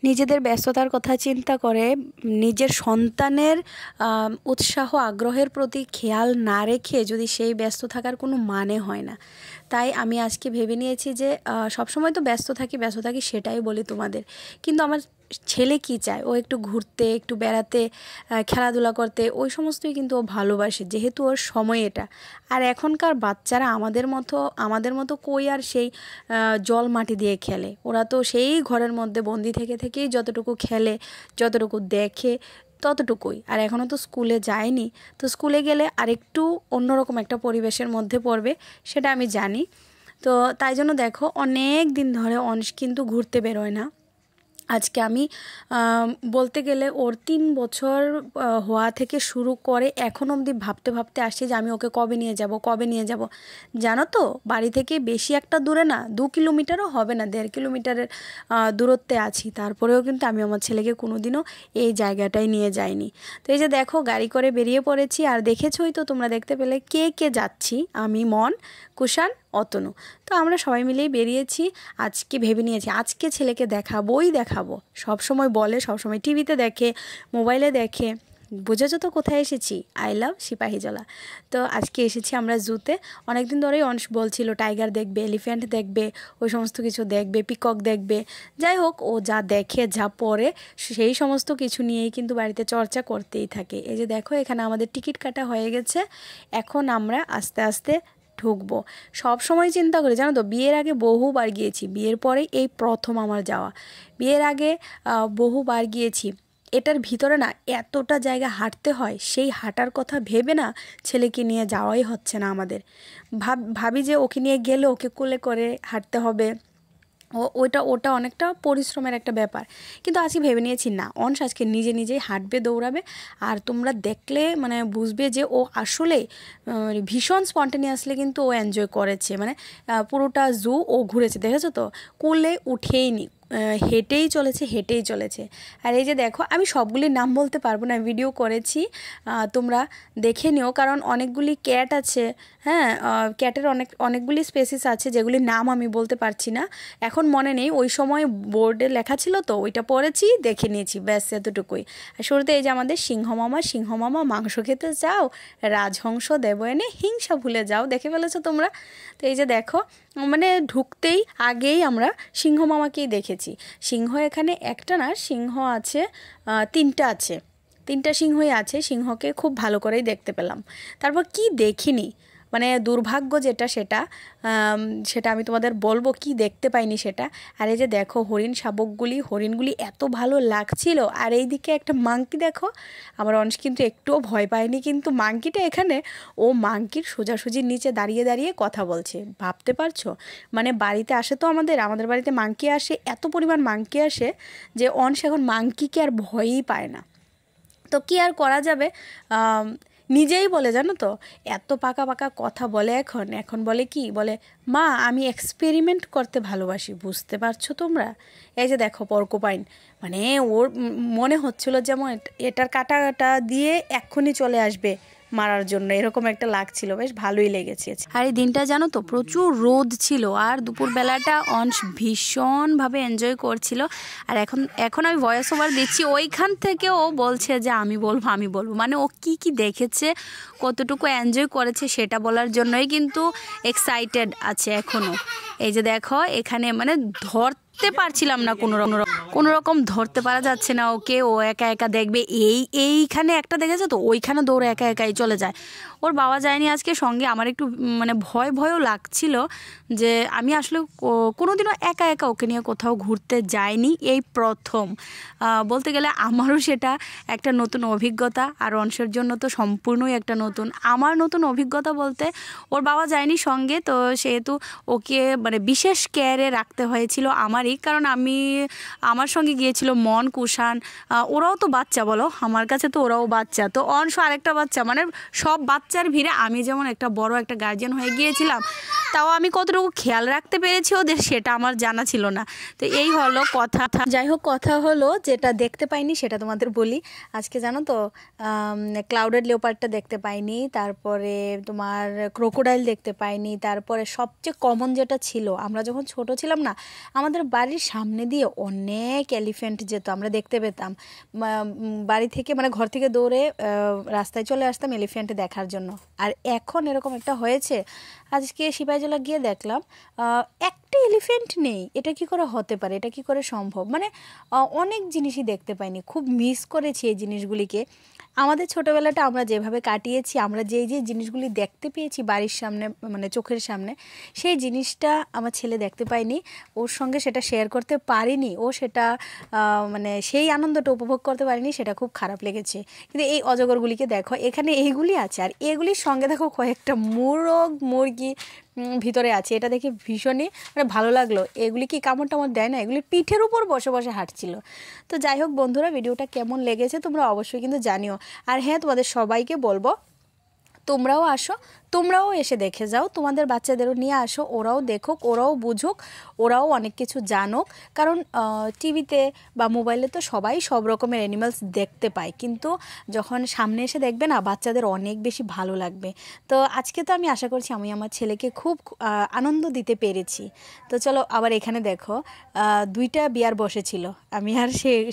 নিজেদের ব্যস্ততার কথা চিন্তা করে নিজের সন্তানের উৎসাহ আগ্রহের প্রতি খেয়াল না রেখে যদি সেই ব্যস্ত থাকার কোনো মানে হয় না। তাই আমি আজকে ভেবে নিয়েছি যে সবসময় তো ব্যস্ত থাকি সেটাই বলি তোমাদের, কিন্তু আমার ছেলে কি চায়, ও একটু ঘুরতে, একটু বেড়াতে, খেলাধুলা করতে, ওই সমস্তই কিন্তু ও ভালোবাসে, যেহেতু ওর সময় এটা। আর এখনকার বাচ্চারা আমাদের মতো কই আর সেই জল মাটি দিয়ে খেলে, ওরা তো সেই ঘরের মধ্যে বন্দি থেকেই যতটুকু খেলে, যতটুকু দেখে ততটুকুই। আর এখনও তো স্কুলে যায়নি, তো স্কুলে গেলে আরেকটু অন্যরকম একটা পরিবেশের মধ্যে পড়বে, সেটা আমি জানি। তো তাই জন্য দেখো, অনেক দিন ধরে অংশ কিন্তু ঘুরতে বেরোয় না। আজকে আমি বলতে গেলে ওর 3 বছর হওয়া থেকে শুরু করে এখন অবধি ভাবতে আসছি যে আমি ওকে কবে নিয়ে যাব। জানো তো, বাড়ি থেকে বেশি একটা দূরে না, 2 কিলোমিটারও হবে না, 1.5 কিলোমিটারের দূরত্বে আছি। তারপরেও কিন্তু আমি আমার ছেলেকে কোনোদিনও এই জায়গাটায় নিয়ে যাইনি। তো এই যে দেখো, গাড়ি করে বেরিয়ে পড়েছি। আর দেখেছই তো, তোমরা দেখতে পেলে কে যাচ্ছি। আমি, মন, কুষাণ, অতনু। তো আমরা সবাই মিলেই বেরিয়েছি। আজকে ভেবে নিয়েছি আজকে ছেলেকে দেখাবো। সবসময় বলে, সবসময় টিভিতে দেখে, মোবাইলে দেখে। বুঝেছো তো কোথায় এসেছি? I love Sipahijala. তো আজকে এসেছি আমরা জুতে। অনেকদিন ধরেই অংশ বলছিল টাইগার দেখবে, এলিফ্যান্ট দেখবে, ওই সমস্ত কিছু দেখবে, পিকক দেখবে। যাই হোক, ও যা দেখে, যা পড়ে, সেই সমস্ত কিছু নিয়েই কিন্তু বাড়িতে চর্চা করতেই থাকে। এই যে দেখো, এখানে আমাদের টিকিট কাটা হয়ে গেছে। এখন আমরা আস্তে আস্তে ঢুকবো। সব সময় চিন্তা করি, জানো তো, বিয়ের আগে বহুবার গিয়েছি, বিয়ের পরে এই প্রথম আমার যাওয়া। বিয়ের আগে বহুবার গিয়েছি। এটার ভিতরে না এতটা জায়গা হাঁটতে হয়, সেই হাঁটার কথা ভেবে না ছেলেকে নিয়ে যাওয়াই হচ্ছে না আমাদের। ভাবি যে ওকে নিয়ে গেলে ওকে কোলে করে হাঁটতে হবে, ওটা অনেকটা পরিশ্রমের একটা ব্যাপার। কিন্তু আজকে ভেবে নিয়েছি না, অংশ আজকে নিজেই হাঁটবে, দৌড়াবে। আর তোমরা দেখলে মানে বুঝবে যে ও আসলে ভীষণ স্পন্টেনিয়াসলি কিন্তু ও এনজয় করেছে। মানে পুরোটা জু ও ঘুরেছে, দেখেছো তো, কোলে উঠেইনি, হেঁটেই চলেছে। আর এই যে দেখো, আমি সবগুলির নাম বলতে পারবো না, ভিডিও করেছি, তোমরা দেখে নিও। কারণ অনেকগুলি ক্যাট আছে, হ্যাঁ, ক্যাটের অনেকগুলি স্পেসিস আছে যেগুলির নাম আমি বলতে পারছি না, এখন মনে নেই। ওই সময় বোর্ডে লেখা ছিল তো, ওইটা পড়েছি, দেখে নিয়েছি, ব্যাস এতটুকুই। আর শুরুতে এই যে আমাদের সিংহ মামা মাংস খেতে যাও, রাজহংস দেব এনে হিংসা ভুলে যাও, দেখে ফেলেছো তোমরা। তো এই যে দেখো, মানে ঢুকতেই আগেই আমরা সিংহ মামাকেই দেখেছি। সিংহ এখানে একটা না, সিংহ আছে 3টা আছে, 3টা সিংহই আছে। সিংহকে খুব ভালো করেই দেখতে পেলাম। তারপর কি দেখিনি, মানে দুর্ভাগ্য যেটা, সেটা আমি তোমাদের বলবো, কি দেখতে পাইনি সেটা। আর এই যে দেখো, হরিণগুলি এত ভালো লাগছিল। আর এই দিকে একটা মাংকি দেখো, আমার অংশ কিন্তু একটুও ভয় পায়নি, কিন্তু মাংকিটা এখানে, ও মাংকির সোজাসুজির নিচে দাঁড়িয়ে কথা বলছে, ভাবতে পারছো? মানে বাড়িতে আসে তো, আমাদের বাড়িতে মাংকি আসে, এত পরিমাণ মাংকি আসে যে অংশ এখন মাংকিকে আর ভয়ই পায় না। তো কি আর করা যাবে, নিজেই বলে, জানো তো, এত পাকা কথা বলে। এখন বলে কি বলে, মা আমি এক্সপেরিমেন্ট করতে ভালোবাসি, বুঝতে পারছো তোমরা? এই যে দেখো পর্কুপাইন, মানে ওর মনে হচ্ছিল যেমন এটার কাটা দিয়ে এক্ষুনি চলে আসবে মারার জন্য, এরকম একটা লাগছিল, বেশ ভালোই লেগেছে। আর এই দিনটা জানো তো প্রচুর রোদ ছিল, আর দুপুরবেলাটা অংশ ভীষণভাবে এনজয় করছিল। আর এখন আমি ভয়েস ওভার দিচ্ছি, ওইখান থেকে ও বলছে যে আমি বলবো, মানে ও কি দেখেছে, কতটুকু এনজয় করেছে সেটা বলার জন্যই কিন্তু এক্সাইটেড আছে এখনও। এই যে দেখো, এখানে মানে ধরতে পারছিলাম না, কোনো রকম ধরতে পারা যাচ্ছে না ওকে। ও একা দেখবে, এইখানে একটা দেখেছে তো, ওইখানে দৌড়ে একাই চলে যায়। ওর বাবা যায়নি আজকে সঙ্গে। আমার একটু মানে ভয়ও লাগছিল যে আমি আসলে কোনোদিনও একা ওকে নিয়ে কোথাও ঘুরতে যাইনি, এই প্রথম। বলতে গেলে আমারও সেটা একটা নতুন অভিজ্ঞতা, আর অংশের জন্য তো সম্পূর্ণই একটা আমার নতুন অভিজ্ঞতা বলতে, ওর বাবা যায়নি সঙ্গে, তো সেহেতু ওকে মানে বিশেষ কেয়ারে রাখতে হয়েছিল আমারই, কারণ আমার সঙ্গে গিয়েছিল মন, কুষাণ, ওরাও তো বাচ্চা, বলো, আমার কাছে তো ওরাও বাচ্চা, তো অংশ আরেকটা বাচ্চা, মানে সব বাচ্চার ভিড়ে আমি যেমন একটা বড় একটা গার্জিয়ান হয়ে গিয়েছিলাম, তাও আমি কতটুকু খেয়াল রাখতে পেরেছি ওদের, সেটা আমার জানা ছিল না। তো এই হলো কথা। যাই হোক, কথা হলো যেটা দেখতে পাইনি সেটা তোমাদের বলি। আজকে জানো তো, ক্লাউডেড লেওপার্ডটা দেখতে পাইনি, তারপরে তোমার ক্রোকোডাইল দেখতে পাইনি, তারপরে সবচেয়ে কমন যেটা ছিল, আমরা যখন ছোট ছিলাম না, আমাদের বাড়ির সামনে দিয়ে অনেক এলিফ্যান্ট যেত, আমরা দেখতে পেতাম বাড়ি থেকে, মানে ঘর থেকে দৌড়ে রাস্তায় চলে আসতাম এলিফ্যান্ট দেখার জন্য। আর এখন এরকম একটা হয়েছে, আজকে সিপাহীজলা গিয়ে দেখলাম একটা এলিফ্যান্ট নেই। এটা কি করে হতে পারে, এটা কি করে সম্ভব? মানে অনেক জিনিসই দেখতে পাইনি, খুব মিস করেছি এই জিনিসগুলিকে। আমাদের ছোটোবেলাটা আমরা যেভাবে কাটিয়েছি, আমরা যেই জিনিসগুলি দেখতে পেয়েছি বাড়ির সামনে, মানে চোখের সামনে, সেই জিনিসটা আমার ছেলে দেখতে পায়নি, ওর সঙ্গে সেটা শেয়ার করতে পারিনি, ও সেটা মানে সেই আনন্দটা উপভোগ করতে পারিনি, সেটা খুব খারাপ লেগেছে। কিন্তু এই অজগরগুলিকে দেখো, এখানে এইগুলি আছে, আর এগুলির সঙ্গে দেখো কয়েকটা মুরগি ভিতরে আছে। এটা দেখে ভীষণই মানে ভালো লাগলো। এগুলি কি কামড় টামড় দেয় না, এগুলি পিঠের উপর বসে বসে হাঁটছিল। তো যাই হোক বন্ধুরা, ভিডিওটা কেমন লেগেছে তোমরা অবশ্যই কিন্তু জানিও। আর হ্যাঁ, তোমাদের সবাইকে বলবো তোমরাও আসো, তোমরাও এসে দেখে যাও, তোমাদের বাচ্চাদেরও নিয়ে আসো, ওরাও দেখুক, ওরাও বুঝুক, ওরাও অনেক কিছু জানুক। কারণ টিভিতে বা মোবাইলে তো সবাই সব রকমের অ্যানিমালস দেখতে পায়, কিন্তু যখন সামনে এসে দেখবে না, বাচ্চাদের অনেক বেশি ভালো লাগবে। তো আজকে তো আমি আশা করছি আমি আমার ছেলেকে খুব আনন্দ দিতে পেরেছি। তো চলো, আবার এখানে দেখো দুইটা বিয়ার বসেছিল, আমি আর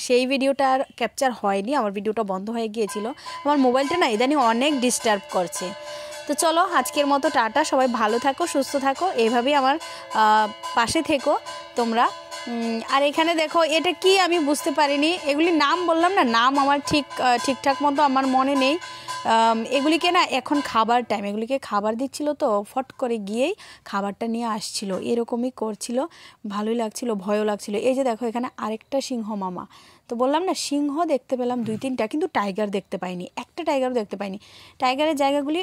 সেই ভিডিওটা আর ক্যাপচার হয়নি, আমার ভিডিওটা বন্ধ হয়ে গিয়েছিল। আমার মোবাইলটা না ইদানিং অনেক ডিস্টার্ব করছে। তো চলো, আজকের মতো টাটা, সবাই ভালো থাকো, সুস্থ থাকো, এইভাবেই আমার পাশে থেকো তোমরা। আর এখানে দেখো, এটা কি আমি বুঝতে পারিনি, এগুলি নাম বললাম না, নাম আমার ঠিকঠাক মতো আমার মনে নেই। এগুলিকে না এখন খাবার টাইম, এগুলিকে খাবার দিচ্ছিল, তো ফট করে গিয়েই খাবারটা নিয়ে আসছিল, এরকমই করছিল, ভালোই লাগছিল, ভয়ও লাগছিল। এই যে দেখো, এখানে আরেকটা সিংহ মামা। তো বললাম না, সিংহ দেখতে পেলাম 2-3টা, কিন্তু টাইগার দেখতে পাইনি, একটা টাইগারও দেখতে পাইনি। টাইগারের জায়গাগুলি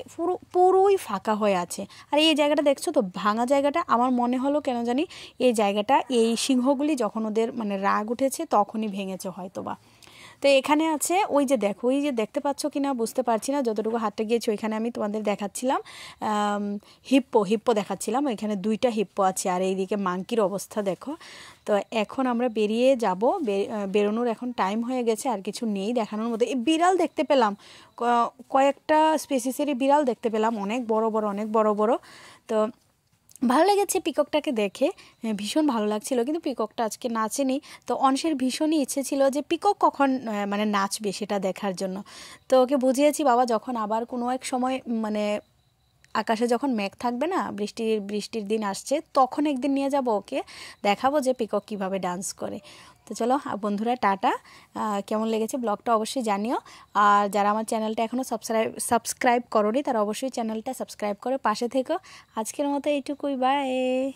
পুরোই ফাঁকা হয়ে আছে। আর এই জায়গাটা দেখছো তো, ভাঙা জায়গাটা, আমার মনে হলো কেন জানি এই জায়গাটা এই সিংহগুলি যখন ওদের মানে রাগ উঠেছে তখনই ভেঙেছে হয়তো বা। তো এখানে আছে, ওই যে দেখো, ওই যে দেখতে পাচ্ছ কিনা বুঝতে পারছি না, যতটুকু হাঁটতে গিয়েছি ওইখানে আমি তোমাদের দেখাচ্ছিলাম হিপ্পো দেখাচ্ছিলাম, ওইখানে 2টা হিপ্পো আছে। আর এইদিকে মাংকির অবস্থা দেখো। তো এখন আমরা বেরিয়ে যাব, বেরোনোর এখন টাইম হয়ে গেছে, আর কিছু নেই দেখানোর মতো। এই বিড়াল দেখতে পেলাম, কয়েকটা স্পেসিসেরই বিড়াল দেখতে পেলাম, অনেক বড় বড়। তো ভালো লেগেছে পিককটাকে দেখে, ভীষণ ভালো লাগছিল। কিন্তু পিককটা আজকে নাচেনি, তো অংশের ভীষণই ইচ্ছে ছিল যে পিকক কখন মানে নাচবে সেটা দেখার জন্য। তো ওকে বুঝিয়েছি, বাবা যখন আবার কোনো এক সময় মানে আকাশে যখন মেঘ থাকবে না, বৃষ্টির দিন আসছে, তখন একদিন নিয়ে যাব ওকে, দেখাবো যে পিকক কীভাবে ডান্স করে। তো চলো বন্ধুরা, টাটা। কেমন লেগেছে ব্লগটা অবশ্যই জানিও। আর যারা আমার চ্যানেলটা এখনও সাবস্ক্রাইব করোনি, তারা অবশ্যই চ্যানেলটা সাবস্ক্রাইব করে পাশে থেকো। আজকের মতো এইটুকুই, বাই।